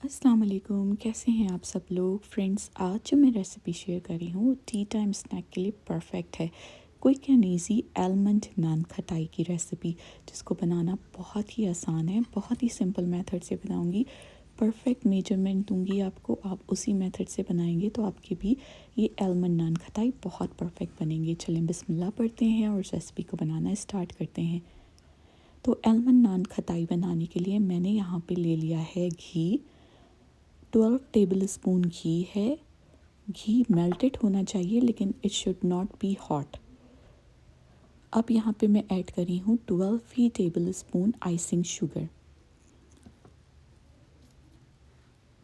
अस्सलाम वालेकुम, कैसे हैं आप सब लोग फ्रेंड्स। आज जो मैं रेसिपी शेयर कर रही हूँ वो टी टाइम स्नैक के लिए परफेक्ट है। क्विक एंड इजी आलमंड नान खटाई की रेसिपी, जिसको बनाना बहुत ही आसान है। बहुत ही सिंपल मेथड से बनाऊंगी। परफेक्ट मेजरमेंट दूंगी आपको, आप उसी मेथड से बनाएंगे तो आपकी भी ये आलमंड नान खटाई बहुत परफेक्ट बनेंगे। चलें बिस्मिल्लाह पढ़ते हैं और रेसिपी को बनाना स्टार्ट करते हैं। तो आलमंड नान खटाई बनाने के लिए मैंने यहाँ पे ले लिया है घी। 12 टेबल स्पून घी है। घी मेल्टेड होना चाहिए लेकिन it should not be hot. अब यहाँ पे मैं ऐड कर रही हूँ 12 ही टेबल स्पून आइसिंग शुगर।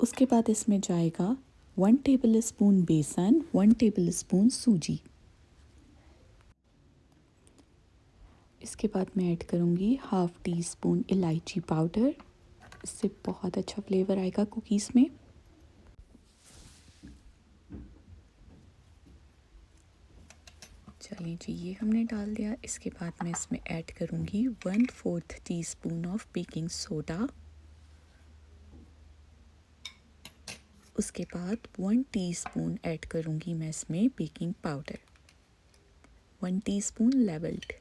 उसके बाद इसमें जाएगा 1 टेबल स्पून बेसन, 1 टेबल स्पून सूजी। इसके बाद मैं ऐड करूँगी हाफ टी स्पून इलायची पाउडर। इससे बहुत अच्छा फ्लेवर आएगा कुकीज़ में। चलिए जी, ये हमने डाल दिया। इसके बाद मैं इसमें ऐड करूँगी 1/4 टीस्पून ऑफ बेकिंग सोडा। उसके बाद 1 टीस्पून ऐड करूँगी मैं इसमें बेकिंग पाउडर, 1 टीस्पून लेवल्ड।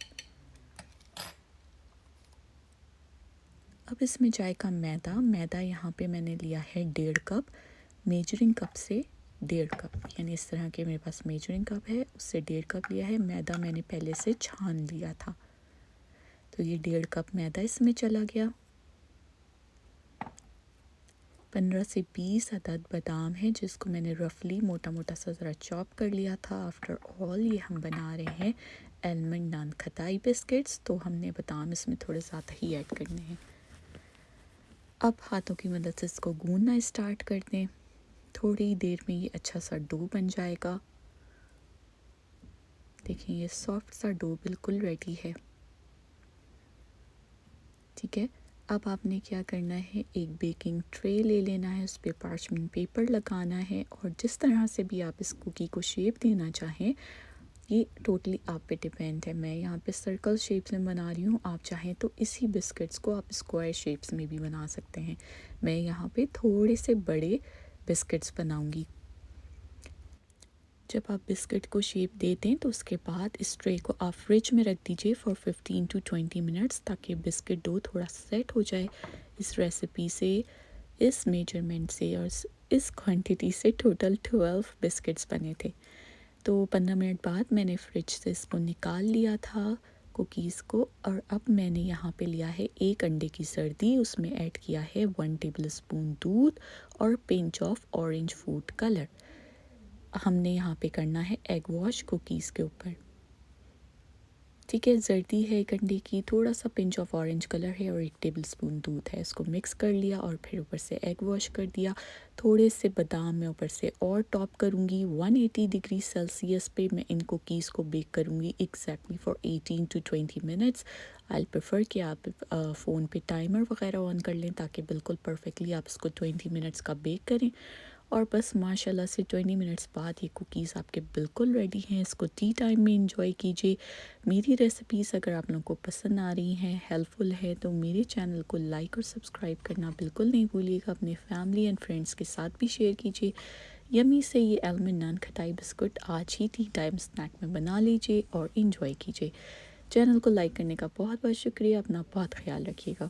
अब इसमें जाएगा मैदा। मैदा यहाँ पे मैंने लिया है 1.5 कप। मेजरिंग कप से 1.5 कप, यानी इस तरह के मेरे पास मेजरिंग कप है, उससे 1.5 कप लिया है। मैदा मैंने पहले से छान लिया था, तो ये 1.5 कप मैदा इसमें चला गया। 15 से 20 अदद बादाम है, जिसको मैंने रफली मोटा मोटा सा ज़रा चॉप कर लिया था। आफ्टर ऑल ये हम बना रहे हैं आलमंड नान खटाई बिस्किट्स, तो हमने बादाम इसमें थोड़े ज़्यादा ही ऐड करने हैं। अब हाथों की मदद से इसको गूंदना स्टार्ट कर दें। थोड़ी देर में ये अच्छा सा डो बन जाएगा। देखिए ये सॉफ्ट सा डो बिल्कुल रेडी है। ठीक है, अब आपने क्या करना है, एक बेकिंग ट्रे ले लेना है, उस पर पार्चमेंट पेपर लगाना है और जिस तरह से भी आप इस कुकी को शेप देना चाहें, ये टोटली आप पे डिपेंड है। मैं यहाँ पे सर्कल शेप्स में बना रही हूँ, आप चाहें तो इसी बिस्किट्स को आप स्क्वायर शेप्स में भी बना सकते हैं। मैं यहाँ पे थोड़े से बड़े बिस्किट्स बनाऊँगी। जब आप बिस्किट को शेप दे दें तो उसके बाद इस ट्रे को आप फ्रिज में रख दीजिए फॉर 15 to 20 मिनट्स, ताकि बिस्किट डो थोड़ा सेट हो जाए। इस रेसिपी से, इस मेजरमेंट से और इस क्वांटिटी से टोटल 12 बिस्किट्स बने थे। तो 15 मिनट बाद मैंने फ्रिज से इसको निकाल लिया था कुकीज़ को, और अब मैंने यहाँ पे लिया है 1 अंडे की सर्दी। उसमें ऐड किया है 1 टेबल स्पून दूध और pinch of orange food colour. हमने यहाँ पे करना है एग वॉश कुकीज़ के ऊपर। ठीक है, जर्दी है 1 अंडे की, थोड़ा सा पिंच ऑफ ऑरेंज कलर है और 1 टेबल स्पून दूध है। इसको मिक्स कर लिया और फिर ऊपर से एग वॉश कर दिया। थोड़े से बादाम मैं ऊपर से और टॉप करूँगी। 180 डिग्री सेल्सियस पे मैं इन कुकीज़ को बेक करूँगी exactly for 18 to 20 minutes. I prefer कि आप फ़ोन पे टाइमर वगैरह ऑन कर लें, ताकि बिल्कुल परफेक्टली आप इसको 20 मिनट्स का बेक करें। और बस माशाल्लाह से 20 मिनट्स बाद ये कुकीज़ आपके बिल्कुल रेडी हैं। इसको टी टाइम में इंजॉय कीजिए। मेरी रेसिपीज़ अगर आप लोगों को पसंद आ रही हैं, हेल्पफुल है, तो मेरे चैनल को लाइक और सब्सक्राइब करना बिल्कुल नहीं भूलिएगा। अपने फैमिली एंड फ्रेंड्स के साथ भी शेयर कीजिए। यमी से ये आलमंड नान खटाई बिस्कुट आज ही टी टाइम स्नैक में बना लीजिए और इंजॉय कीजिए। चैनल को लाइक करने का बहुत बहुत शुक्रिया। अपना बहुत ख्याल रखिएगा।